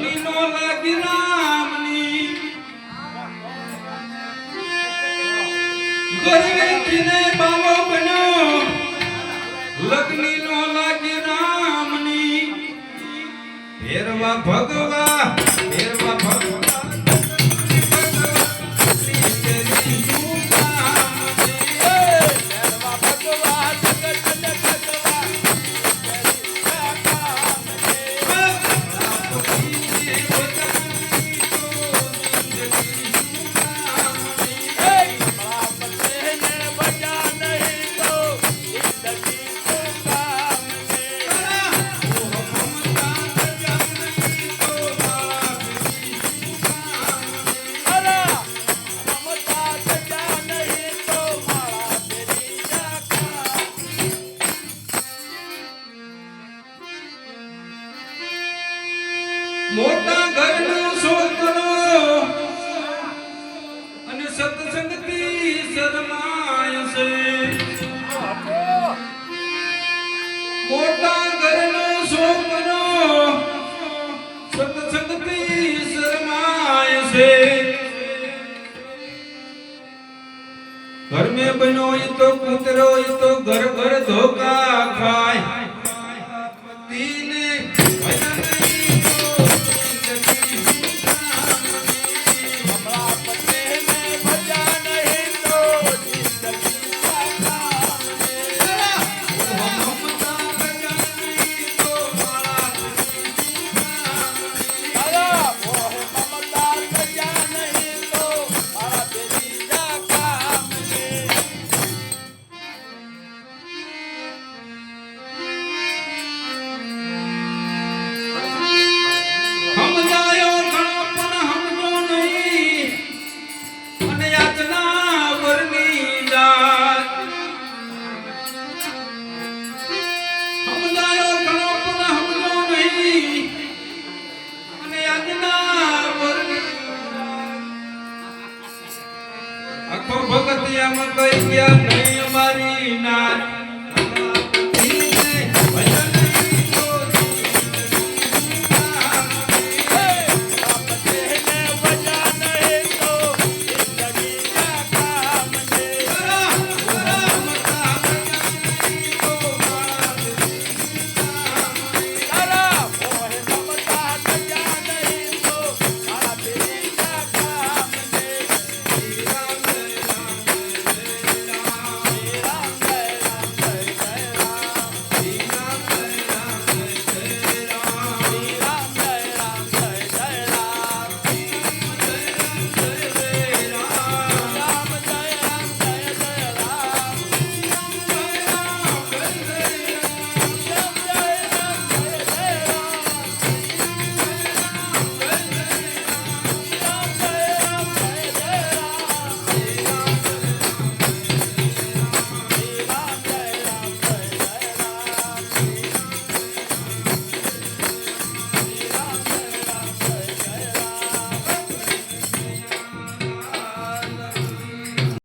લગ્ની નો લાગી રામની ગરવેથી ને બાવો બન્યો લગ્ની નો લાગી રામની ફેરવા ભગવા મોટા ઘરનો છોકરો અને સત્સંગથી શરમાય છે મોટા ઘરનો છોકરો સત્સંગથી શરમાય છે घर में बनो ये तो पुत्रो ये तो घर घर धोखा खाए तीने ભગતિયામાં કઈ ગયા નહીં અમારી નાત